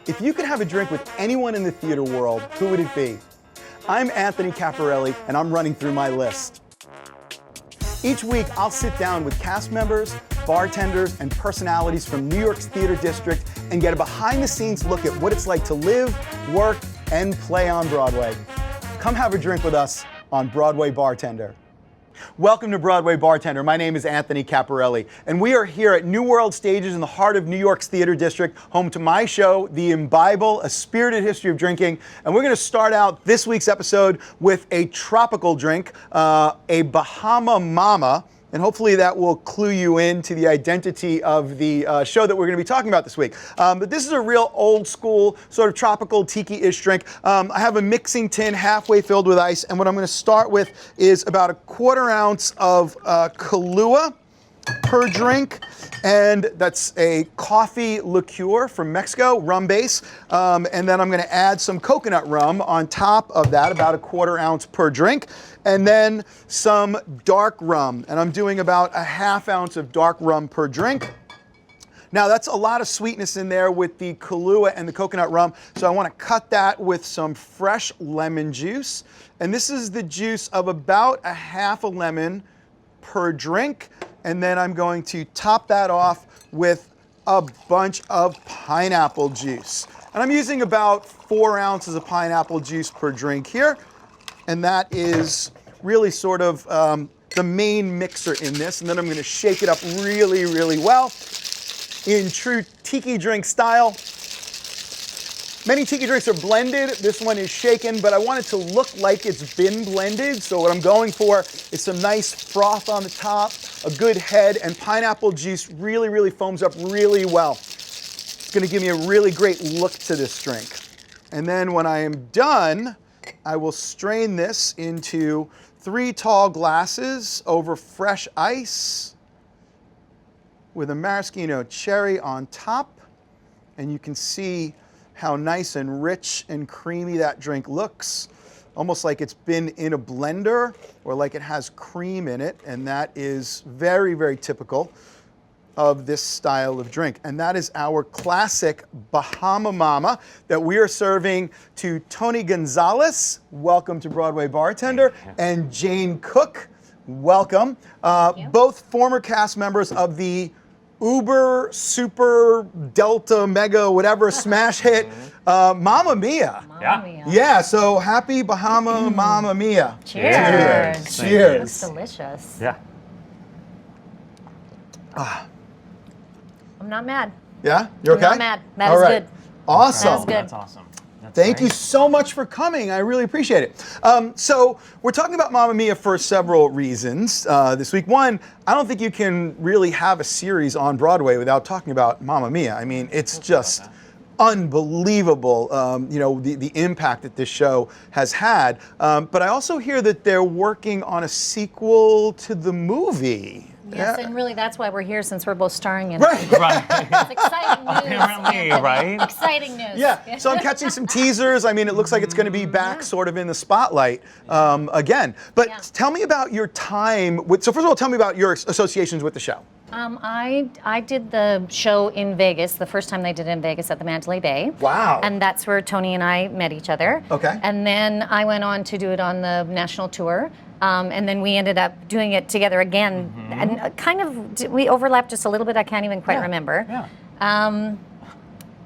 If you could have a drink with anyone in the theater world, who would it be? I'm Anthony Caporale, and I'm running through my list. Each week, I'll sit down with cast members, bartenders, and personalities from New York's theater district and get a behind-the-scenes look at what it's like to live, work, and play on Broadway. Come have a drink with us on Broadway Bartender. Welcome to Broadway Bartender. My name is Anthony Caporale, and we are here at New World Stages in the heart of New York's theater district, home to my show, The Imbible, A Spirited History of Drinking. And we're going to start out this week's episode with a tropical drink, a Bahama Mama. And hopefully that will clue you into the identity of the show that we're going to be talking about this week. But this is a real old school, sort of tropical tiki-ish drink. I have a mixing tin halfway filled with ice, and what I'm going to start with is about a 1/4 ounce of Kahlua per drink, and that's a coffee liqueur from Mexico, rum base. And then I'm going to add some coconut rum on top of that, about a 1/4 ounce per drink. And then some dark rum, and I'm doing about a 1/2 ounce of dark rum per drink. Now that's a lot of sweetness in there with the Kahlua and the coconut rum, so I want to cut that with some fresh lemon juice. And this is the juice of about a 1/2 lemon per drink. And then I'm going to top that off with a bunch of pineapple juice. And I'm using about 4 ounces of pineapple juice per drink here. And that is really sort of the main mixer in this. And then I'm going to shake it up really, really well in true tiki drink style. Many tiki drinks are blended. This one is shaken, but I want it to look like it's been blended. So what I'm going for is some nice froth on the top, a good head, and pineapple juice really, really foams up really well. It's going to give me a really great look to this drink. And then when I am done, I will strain this into 3 tall glasses over fresh ice with a maraschino cherry on top. And you can see how nice and rich and creamy that drink looks. Almost like it's been in a blender or like it has cream in it. And that is very, very typical of this style of drink. And that is our classic Bahama Mama that we are serving to Tony Gonzalez. Welcome to Broadway Bartender. And Jane Cooke. Welcome. Both former cast members of the Uber, Super, Delta, Mega, whatever smash hit, Mamma Mia. Mamma Mia. Yeah, so happy Bahama Mamma Mia. Cheers. Cheers. That's delicious. Yeah. I'm not mad. Yeah? You're okay? I'm not mad. That All is right. good. Awesome. That is good. That's awesome. That's Thank great. you so much for coming. I really appreciate it. So we're talking about Mamma Mia for several reasons this week. One, I don't think you can really have a series on Broadway without talking about Mamma Mia. I mean, it's just unbelievable, the impact that this show has had. But I also hear that they're working on a sequel to the movie. Yes, and really that's why we're here, since we're both starring in it. Right. Right. It's exciting news. Apparently, Anthony. right? Exciting news. Yeah, so I'm catching some teasers. I mean, it looks like it's going to be back sort of in the spotlight again. But tell me about your time with, so first of all, tell me about your associations with the show. I did the show in Vegas, the first time they did it in Vegas at the Mandalay Bay. Wow. And that's where Tony and I met each other. Okay. And then I went on to do it on the national tour. And then we ended up doing it together again. And we overlapped just a little bit. I can't even quite remember. Yeah.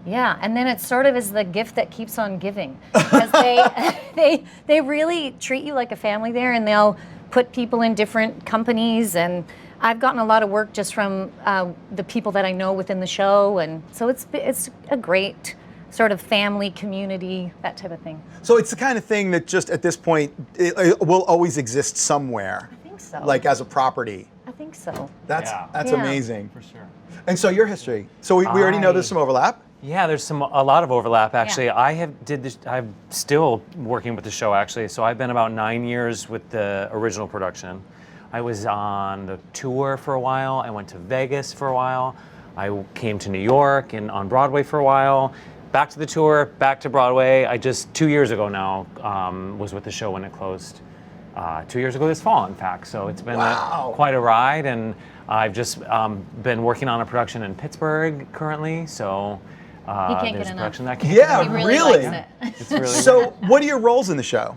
Yeah, and then it sort of is the gift that keeps on giving. Because they really treat you like a family there, and they'll put people in different companies, and I've gotten a lot of work just from the people that I know within the show, and so it's a great sort of family, community, that type of thing. So it's the kind of thing that just at this point it will always exist somewhere. I think so. Like as a property. I think so. That's Yeah. amazing. For sure. And so your history. So we already know there's some overlap. Yeah, there's a lot of overlap actually. Yeah. I'm still working with the show actually. So I've been about 9 years with the original production. I was on the tour for a while. I went to Vegas for a while. I came to New York and on Broadway for a while. Back to the tour, back to Broadway. I just 2 years ago now was with the show when it closed. 2 years ago this fall, in fact. So it's been quite a ride, and I've just been working on a production in Pittsburgh currently. So can't there's get a enough. production that can't Yeah, He really really? likes it. It's really So, what are your roles in the show?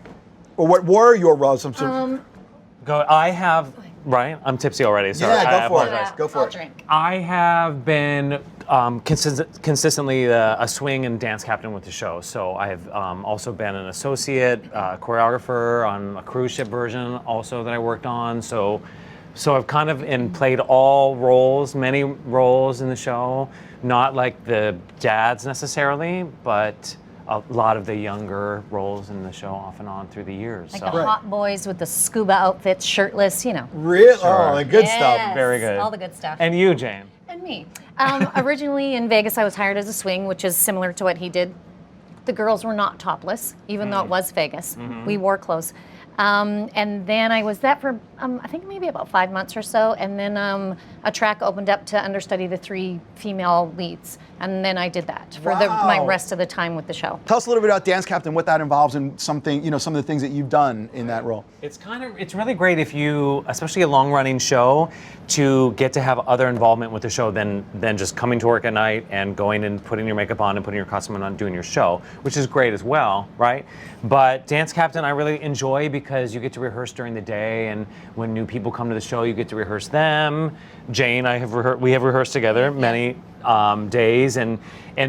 Or what were your roles? go. I have I'm tipsy already. Sorry. Yeah, go I for it. apologize. Go for I'll it. drink. I have been consistently a swing and dance captain with the show. So I have also been an associate choreographer on a cruise ship version also that I worked on. So I've kind of played all roles, many roles in the show. Not like the dads necessarily, but a lot of the younger roles in the show off and on through the years. Like so. the hot boys with the scuba outfits, shirtless, Real? Sure. Oh, the good Yes, stuff. Very good. All the good stuff. And you, Jane? And me. Originally in Vegas, I was hired as a swing, which is similar to what he did. The girls were not topless, even though it was Vegas. We wore clothes. And then I was that for, I think maybe about 5 months or so. And then a track opened up to understudy the 3 female leads. And then I did that for my rest of the time with the show. Tell us a little bit about Dance Captain, what that involves, and something, some of the things that you've done in that role. It's really great if you, especially a long-running show, to get to have other involvement with the show than just coming to work at night and going and putting your makeup on and putting your costume on and doing your show, which is great as well, right? But Dance Captain I really enjoy because you get to rehearse during the day, and when new people come to the show, you get to rehearse them. Jane, we have rehearsed together many days, and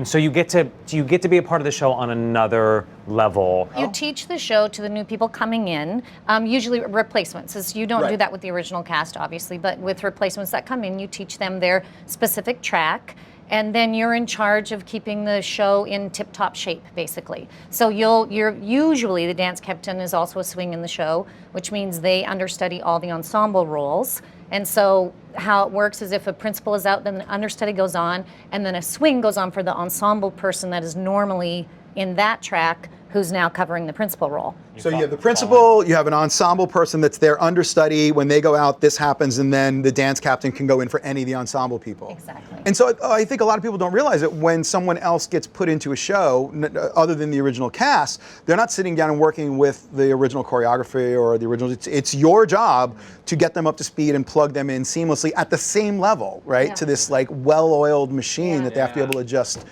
so you get to be a part of the show on another level. You teach the show to the new people coming in, usually replacements. As you don't do that with the original cast, obviously, but with replacements that come in, you teach them their specific track. And then you're in charge of keeping the show in tip-top shape, basically. So you're usually the dance captain is also a swing in the show, which means they understudy all the ensemble roles. And so how it works is if a principal is out, then the understudy goes on, and then a swing goes on for the ensemble person that is normally in that track, who's now covering the principal role. So you have the principal, you have an ensemble person that's their understudy. When they go out, this happens, and then the dance captain can go in for any of the ensemble people. Exactly. And so I think a lot of people don't realize that when someone else gets put into a show, other than the original cast, they're not sitting down and working with the original choreography or the original. It's your job to get them up to speed and plug them in seamlessly at the same level, right? Yeah. To this like well-oiled machine that they have to be able to adjust.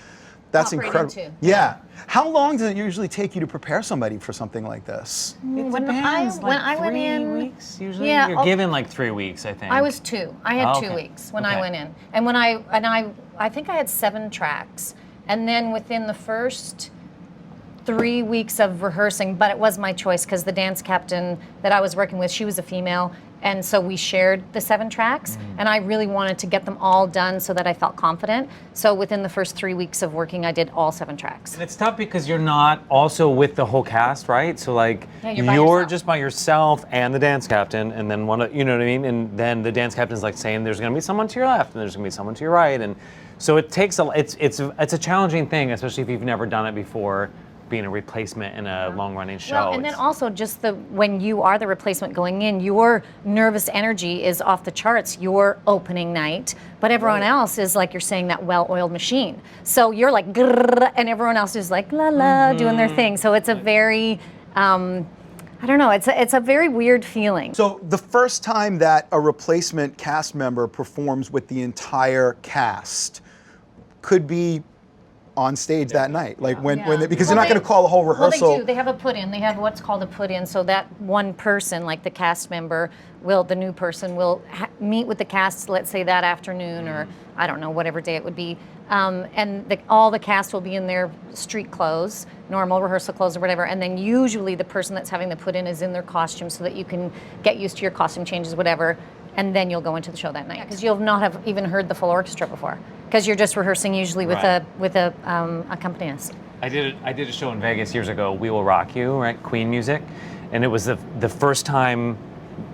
That's Operate incredible. into. Yeah. How long does it usually take you to prepare somebody for something like this? When I went in, 3 weeks usually. Yeah, You're given like 3 weeks, I think. I was 2. I had Oh, 2 okay. weeks when Okay. I went in, and I think I had 7 tracks, and then within the first 3 weeks of rehearsing, but it was my choice because the dance captain that I was working with, she was a female, and so we shared the 7 tracks, and I really wanted to get them all done so that I felt confident. So within the first 3 weeks of working, I did all 7 tracks. And it's tough because you're not also with the whole cast, right? So like Yeah, you're by you're yourself. just by yourself and the dance captain, and then you know what I mean? And then the dance captain's like saying there's gonna be someone to your left and there's gonna be someone to your right. And so it takes it's a challenging thing, especially if you've never done it before, being a replacement in a long-running show. Well, and then also just when you are the replacement going in, your nervous energy is off the charts, your opening night, but everyone else is, like you're saying, that well-oiled machine. So you're like, grrr, and everyone else is like, la la, doing their thing. So it's a very, I don't know, it's a very weird feeling. So the first time that a replacement cast member performs with the entire cast could be on stage that night, like when because Well, they're not going to call a whole rehearsal. Well, they do. They have a put-in. They have what's called a put-in. So that one person, like the cast member, the new person will meet with the cast, let's say that afternoon, or I don't know, whatever day it would be. And all the cast will be in their street clothes, normal rehearsal clothes or whatever. And then usually the person that's having the put-in is in their costume so that you can get used to your costume changes, whatever. And then you'll go into the show that night because you'll not have even heard the full orchestra before because you're just rehearsing usually with a accompanist. I did a show in Vegas years ago, We Will Rock You, right? Queen music. And it was the first time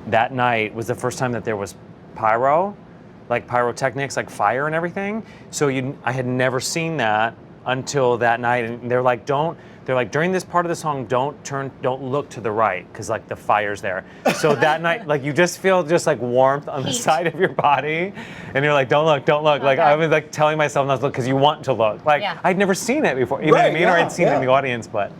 that night was the first time that there was pyro, like pyrotechnics, like fire and everything. So I had never seen that until that night. And they're like, during this part of the song, don't look to the right, because like the fire's there. So that night, like you just feel just like warmth on the side of your body, and you're like, don't look. Like I was like telling myself not to look because you want to look. Like I'd never seen it before, you know what I mean? Or I'd seen it in the audience, but.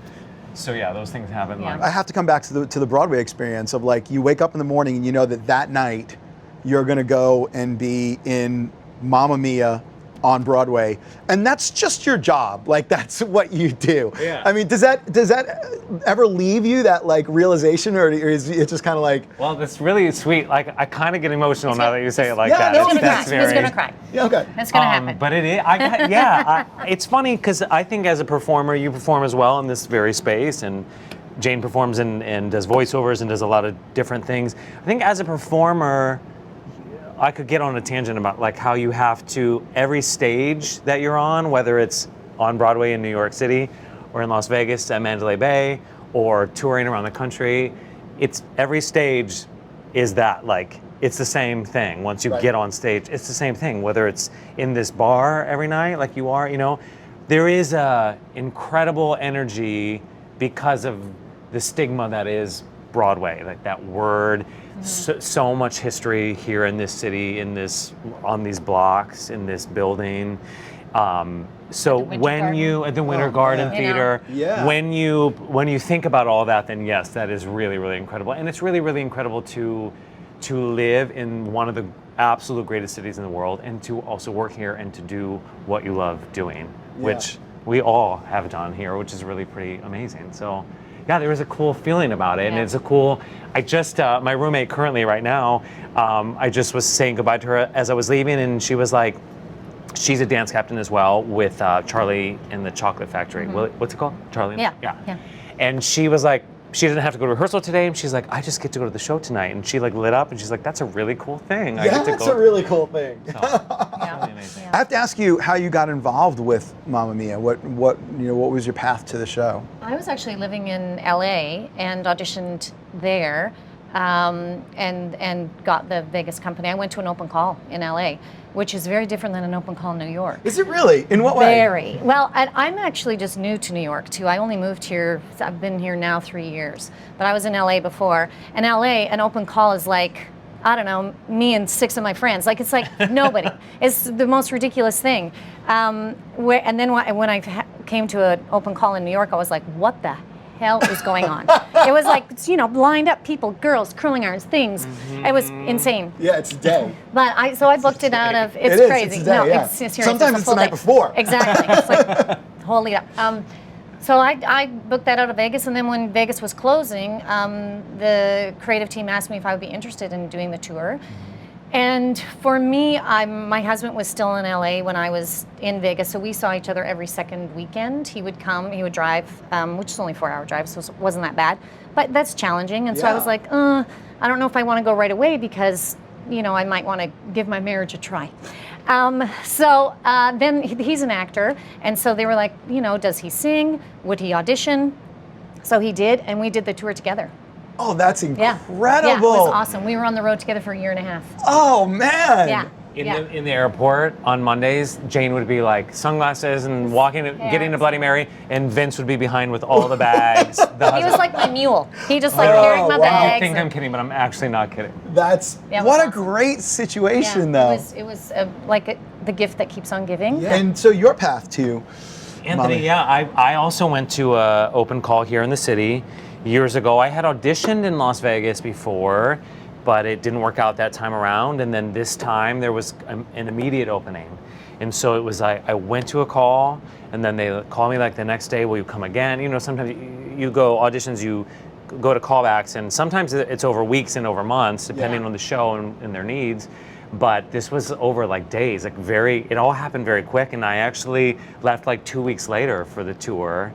So yeah, those things happen. Yeah. Like, I have to come back to the Broadway experience of like you wake up in the morning and you know that night you're going to go and be in Mamma Mia on Broadway, and that's just your job. Like that's what you do. Yeah. I mean, does that ever leave you, that like realization, or is it just kind of like? Well, that's really sweet. Like I kind of get emotional now that you say it like Yeah, that. no, He's gonna That's cry. He's very- gonna cry. Yeah, okay. That's gonna happen. But it is, it's funny because I think as a performer, you perform as well in this very space, and Jane performs and does voiceovers and does a lot of different things. I think as a performer, I could get on a tangent about like how you have to, every stage that you're on, whether it's on Broadway in New York City or in Las Vegas at Mandalay Bay or touring around the country, it's every stage is that like, it's the same thing. Once you Right. get on stage, it's the same thing, whether it's in this bar every night like you are, you know, there is a incredible energy because of the stigma that is Broadway, like that word. So much history here in this city, on these blocks, in this building. So Winter when Garden. you at the Winter Oh, Garden yeah. Theater, Yeah. when you think about all that, then yes, that is really, really incredible, and it's really, really incredible to live in one of the absolute greatest cities in the world, and to also work here and to do what you love doing, which we all have done here, which is really pretty amazing. So. Yeah, there was a cool feeling about it, and Yeah. it's a cool. I just my roommate currently right now. I just was saying goodbye to her as I was leaving, and she was like, she's a dance captain as well with Charlie and the Chocolate Factory. What's it called? Charlie. Yeah, Yeah. yeah. And she was like, she didn't have to go to rehearsal today, and she's like, I just get to go to the show tonight, and she like lit up, and she's like, that's a really cool thing. I Yeah, get to that's go. a really cool thing. So, it's really amazing. I have to ask you how you got involved with Mamma Mia. What was your path to the show? I was actually living in LA and auditioned there, and got the Vegas company. I went to an open call in LA, which is very different than an open call in New York. Is it really? In what way? Very. Well, I'm actually just new to New York too. I only moved here, I've been here now 3 years, but I was in LA before. And LA, an open call is like, I don't know, me and 6 of my friends. Like, it's like nobody. It's the most ridiculous thing. And then when I came to an open call in New York, I was like, what the hell is going on? It was like, lined up people, girls, curling irons, things. It was insane. Yeah, it's a day. But I booked it out of, it's It is, crazy. it's a day, no, yeah. it's serious. Sometimes a it's full the night day. before. Exactly. It's like, holy up. So I booked that out of Vegas, and then when Vegas was closing, the creative team asked me if I would be interested in doing the tour. And for me, my husband was still in LA when I was in Vegas, so we saw each other every second weekend. He would come, he would drive, which is only a 4-hour drive, so it wasn't that bad. But that's challenging, and so I was Yeah. like, I don't know if I want to go right away because, I might want to give my marriage a try. So then he's an actor, and so they were like, does he sing? Would he audition? So he did, and we did the tour together. Oh, that's Yeah. incredible. Yeah, it was awesome. We were on the road together for a year and a half. Oh, man. Yeah. In the airport on Mondays, Jane would be like sunglasses and walking, getting a Bloody Mary, and Vince would be behind with all the bags. He was like my mule. He just like Oh, carried my wow. bags. I think I'm and- kidding, but I'm actually not kidding. That's Yeah, it what was a awesome. great situation, though. It was like the gift that keeps on giving. Yeah. And so your path to Anthony, Mommy. yeah, I also went to an open call here in the city years ago. I had auditioned in Las Vegas before, but it didn't work out that time around. And then this time there was an immediate opening. And so it was I went to a call, and then they called me like the next day, will you come again? Sometimes you go auditions, you go to callbacks, and sometimes it's over weeks and over months, depending Yeah. on the show and their needs. But this was over like days, it all happened very quick. And I actually left like 2 weeks later for the tour,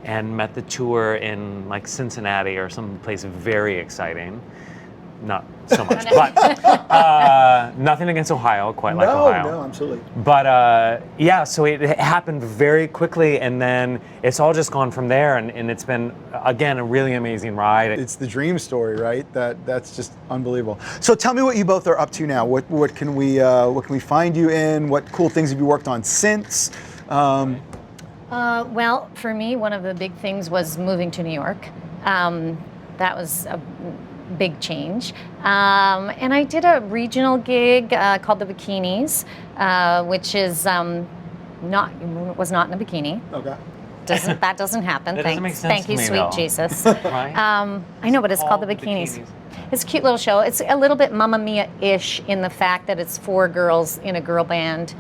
and met the tour in like Cincinnati or some place very exciting. Not so much, but nothing against Ohio, quite like Ohio. No, absolutely. But yeah, so it happened very quickly, and then it's all just gone from there, and it's been, again, a really amazing ride. It's the dream story, right? That's just unbelievable. So tell me what you both are up to now. What can we find you in? What cool things have you worked on since? Well, for me, one of the big things was moving to New York. That was a big change. And I did a regional gig called the Bikinis, which is was not in a bikini. Okay. That doesn't happen. That doesn't make sense Thank to you, me, sweet though. Jesus. Right? I know, but it's called the Bikinis. It's a cute little show. It's a little bit Mamma Mia-ish in the fact that it's 4 girls in a girl band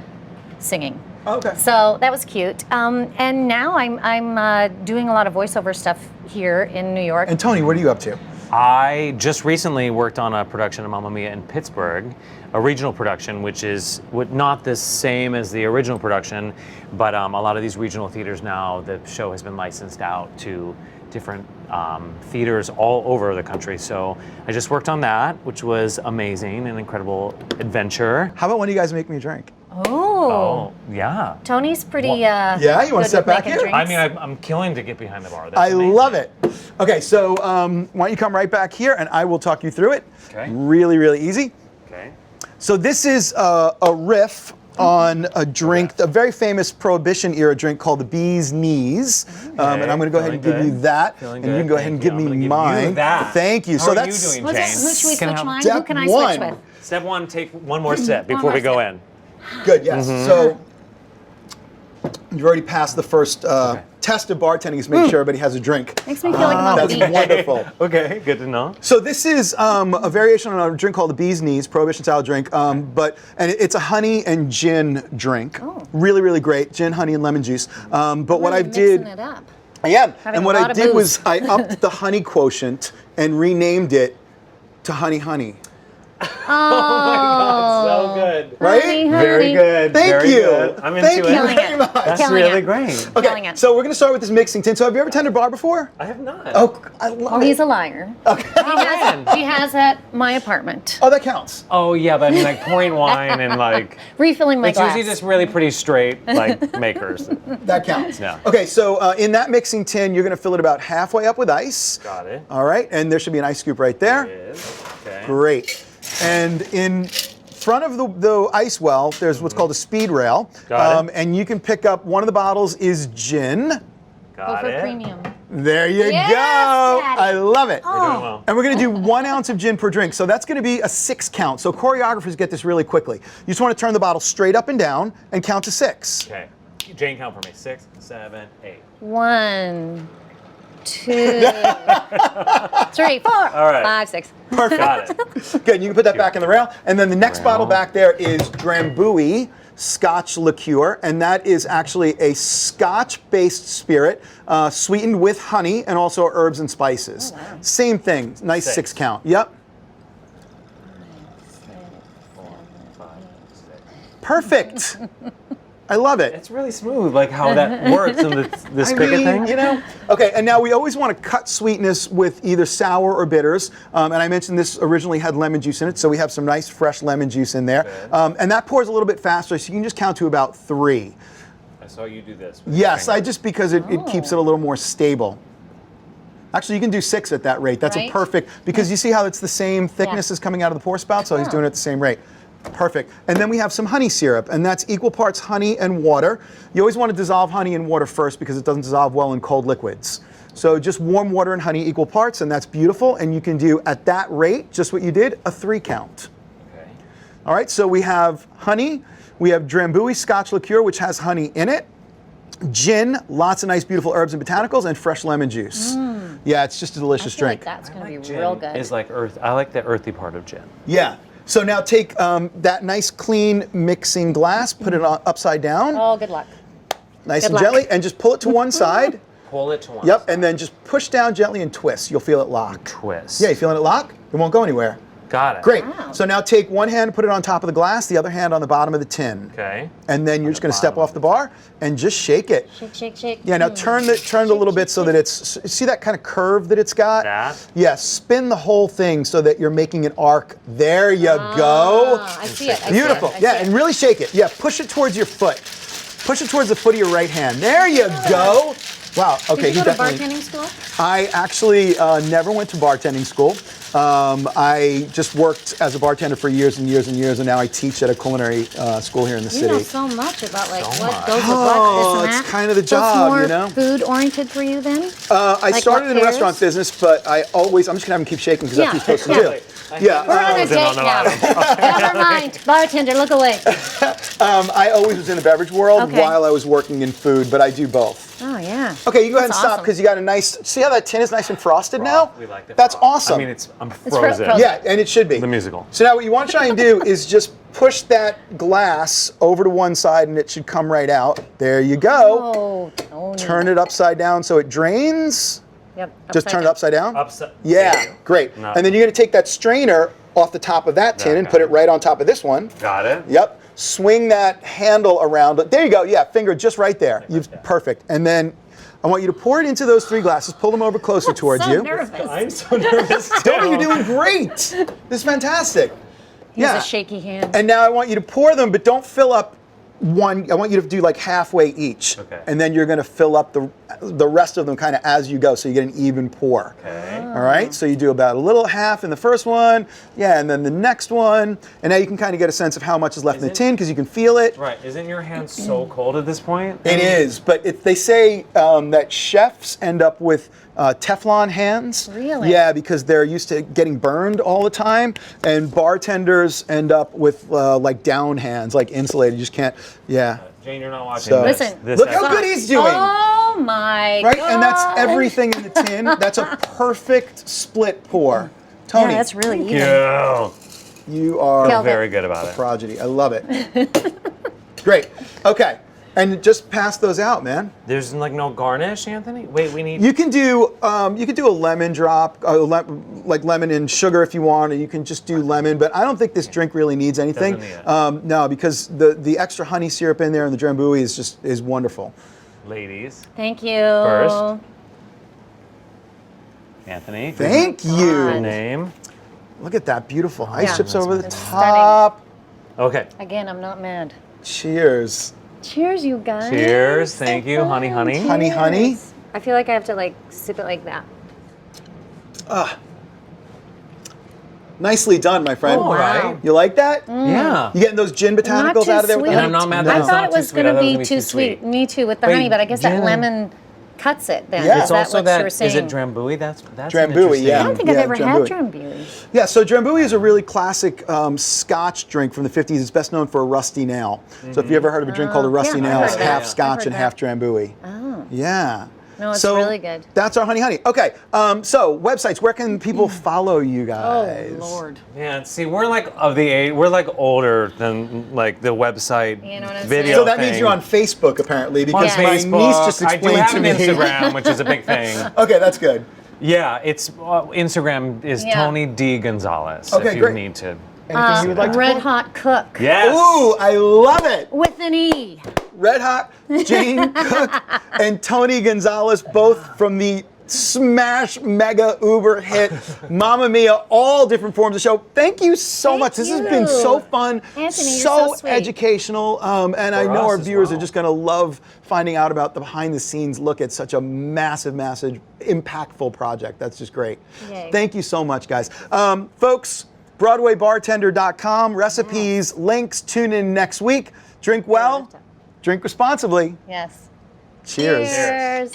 singing. Okay. So that was cute. And now I'm doing a lot of voiceover stuff here in New York. And Tony, what are you up to? I just recently worked on a production of Mamma Mia in Pittsburgh, a regional production, which is not the same as the original production, but a lot of these regional theaters now, the show has been licensed out to different theaters all over the country. So I just worked on that, which was amazing, an incredible adventure. How about one of you guys make me a drink? Oh, yeah. Tony's pretty. Yeah, you want to step back here? I mean, I'm killing to get behind the bar. That's I amazing. love it. Okay, so why don't you come right back here and I will talk you through it. Okay. Really, really easy. Okay. So this is a riff on a drink, a very famous Prohibition era drink called the Bee's Knees. And I'm going to go ahead and give you that, and you can go ahead and give me mine. Thank you. How so are that's you doing, What's Jane? that? Who should we switch mine? Step Who can I one. switch with? Step one, take one more sip before we go in. good. Yes. So you've already passed the first test of bartending, is make sure everybody has a drink. Makes me feel like I'm on the That's beach. wonderful. Okay, good to know. So this is a variation on a drink called the Bee's Knees, Prohibition style drink, and it's a honey and gin drink. Oh. Really, really great. Gin, honey, and lemon juice. But what I Really did, mixing it up. I am, Having and a what lot I of did booze. was I upped the honey quotient and renamed it to Honey Honey. So good. Right? Honey, Very honey. good. Thank Very you. Good. I'm into Thank it. you Killing very it. much. That's Killing really it. great. Killing Okay, it. so we're going to start with this mixing tin. So have you ever tended bar before? I have not. Oh, I love Oh, it. he's a liar. Okay. He has at my apartment. Oh, that counts. Oh yeah, but I mean like pouring wine and like Refilling my it's glass. usually just really pretty straight like makers. That counts. Yeah. Okay, so in that mixing tin, you're going to fill it about halfway up with ice. Got it. All right, and there should be an ice scoop right there. Okay. Great. And in front of the ice well, there's what's called a speed rail. Got it. And you can pick up, one of the bottles is gin. Go Got for it. premium. There you Yes, go. Daddy. I love it. We're doing well. And we're going to do 1 ounce of gin per drink. So that's going to be a 6 count. So choreographers get this really quickly. You just want to turn the bottle straight up and down and count to 6. Okay. Jane, count for me. 6, 7, 8. 1, 2, 3, 4, right. 5, 6. Perfect. Got it. Good. You can put that back in the rail. And then the next bottle back there is Drambuie Scotch liqueur, and that is actually a Scotch-based spirit, sweetened with honey and also herbs and spices. Oh, wow. Same thing. Nice 6 count. Yep. Perfect. I love it. It's really smooth, like how that works in the I spigot mean, thing. you know. Okay, and now we always want to cut sweetness with either sour or bitters. And I mentioned this originally had lemon juice in it, so we have some nice fresh lemon juice in there. And that pours a little bit faster, so you can just count to about 3. I saw you do this. with your Yes, finger. just because it keeps it a little more stable. Actually, you can do 6 at that rate. That's Right? a perfect, because you see how it's the same thickness as coming out of the pour spout, so he's doing it at the same rate. Perfect. And then we have some honey syrup, and that's equal parts honey and water. You always want to dissolve honey in water first because it doesn't dissolve well in cold liquids. So just warm water and honey equal parts, and that's beautiful. And you can do, at that rate, just what you did, a 3 count. Okay. All right, so we have honey, we have Drambuie Scotch liqueur, which has honey in it, gin, lots of nice, beautiful herbs and botanicals, and fresh lemon juice. Yeah, it's just a delicious I feel drink. like that's going to be Gin real good. is like earth. I like the earthy part of gin. Yeah. So now take that nice, clean mixing glass, put it on, upside down, Oh, good luck. nice good and luck. gently, and just pull it to one side. Pull it to one. Yep, side. and then just push down gently and twist. You'll feel it lock. Twist. Yeah, you feeling it lock? It won't go anywhere. Got it. Great. Wow. So now take one hand, put it on top of the glass, the other hand on the bottom of the tin. Okay. And then you're just going to step bottom. off the bar and just shake it. Shake, shake, shake. Yeah, now turn it a little bit so that it's, see that kind of curve that it's got? That? Yeah, spin the whole thing so that you're making an arc. There you go. I see it. I see Beautiful. it, I Yeah, see and it. really shake it. Yeah, push it towards your foot. Push it towards the foot of your right hand. There you go. Wow. Okay, Did you he go to definitely. bartending school? I actually never went to bartending school. I just worked as a bartender for years and years and years, and now I teach at a culinary school here in the You city. know so much about like So what much. goes with Oh, what, this and it's that. kind of the So job, it's more you know? food oriented for you then? I Like started in the what restaurant pairs? business, but I'm just gonna have him keep shaking because that's what you're supposed to do. We're on a was in date on the now. bottom. Never mind. Bartender, look away. I always was in the beverage world Okay. while I was working in food, but I do both. Oh yeah. Okay, you go ahead and That's stop awesome. because you got a nice. See how that tin is nice and frosted now? We like the That's frost. awesome. I mean, I'm fro- frozen. frozen. Yeah, and it should be. The musical. So now what you want to try and do is just push that glass over to one side and it should come right out. There you go. Oh, Tony. Turn it upside down so it drains. Yep. Just turn it upside down? Upside. Yeah, great. No. And then you're gonna take that strainer off the top of that tin and put it right on top of this one. Got it. Yep. Swing that handle around. There you go. Yeah, finger just right there. Perfect. And then I want you to pour it into those 3 glasses. Pull them over closer towards So you. nervous. I'm so nervous. Tony, you're doing great. This is fantastic. He has a shaky hand. And now I want you to pour them, but don't fill up one. I want you to do like halfway each. Okay. And then you're going to fill up the rest of them kind of as you go, so you get an even pour. Okay. All right, so you do about a little half in the first one, yeah, and then the next one, and now you can kind of get a sense of how much is left in the tin because you can feel it. Right. Isn't your hand so cold at this point? It is, but they say that chefs end up with Teflon hands. Really? Yeah, because they're used to getting burned all the time, and bartenders end up with like down hands, like insulated. You just can't. Yeah. Jane, you're not watching So- this. Listen, This Look how episode. good he's doing. Oh my Right, God. and that's everything in the tin. That's a perfect split pour. Tony, Yeah, that's really even. Yeah. you are Killed it. Very good about it. prodigy. I love it. Great. Okay, and just pass those out, man. There's like no garnish, Anthony? Wait, we need. You can do a lemon drop, like lemon and sugar if you want, or you can just do lemon. But I don't think this drink really needs anything. Doesn't need it. No, because the extra honey syrup in there and the drambuie is wonderful. Ladies. Thank you. First. Anthony. Thank you. Your name. Look at that beautiful ice Yeah. chips over the It's top. Okay. Again, I'm not mad. Cheers. Cheers, you guys. Cheers. Thank you, honey, honey. Honey, honey. I feel like I have to like sip it like that. Nicely done, my friend. Oh, wow. You like that? Yeah. You getting those gin botanicals Not too out of there? With sweet. the And I'm not mad No. that I it's thought not it was too sweet. going I to thought it be was too sweet. Me too, with the Wait, honey, but I guess that gin. lemon cuts it then. Yeah. Is It's that also what that. you were saying? Is it drambuie? That's Drambuie, interesting. yeah. I don't think I've Yeah, ever drambuie. had drambuie. Yeah, so drambuie is a really classic Scotch drink from the 50s. It's best known for a rusty nail. So if you ever heard of a drink called a rusty yeah, I've nail, heard it's that. half I've Scotch heard and that. half drambuie. Oh. Yeah. No, it's so really good. That's our honey honey. Okay, so websites. Where can people follow you Oh, guys? Lord. Yeah, see, we're like of the age, we're like older than like the website You know what I'm video saying? So that thing. means you're on Facebook apparently, on because my Facebook. niece just I do explained have to an me. Instagram, which is a big thing. Okay, that's good. Yeah, it's Instagram is Yeah. Tony D Gonzalez. Okay, if you great. need to. Anything you would like to Red plug? Hot Cook. Yes. Ooh, I love it. With an E. Red Hot, Jane Cooke, and Tony Gonzalez, both from the smash mega uber hit Mamma Mia, all different forms of show. Thank you so Thank much. This has you. been so fun, Anthony, you're so sweet. educational, and I For know us our as viewers well. are just going to love finding out about the behind the scenes look at such a massive, impactful project. That's just great. Yay. Thank you so much, guys. Folks, BroadwayBartender.com, recipes, links, tune in next week. Drink well, drink responsibly. Yes. Cheers. Cheers.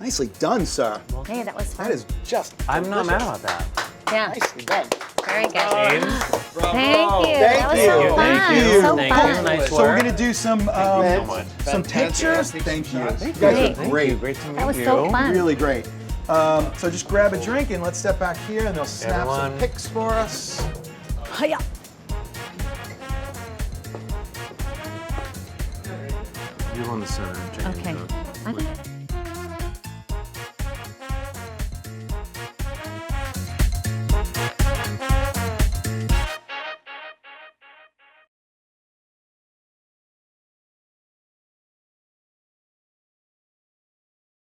Nicely done, sir. Hey, that was fun. That is just I'm not mad delicious. about that. Yeah. Nicely done. Very good. James. Thank you. Thank That was you. so fun. Thank you. So Thank fun. you. Nice So we're work. gonna do some much. some pictures. Thank you. You guys Great. are Thank great. you. Great to meet That was you. so fun. Really great. So just grab a drink and let's step back here and they'll snap some Everyone. pics for us. Hiya. You're on the center, Jane. Okay. I think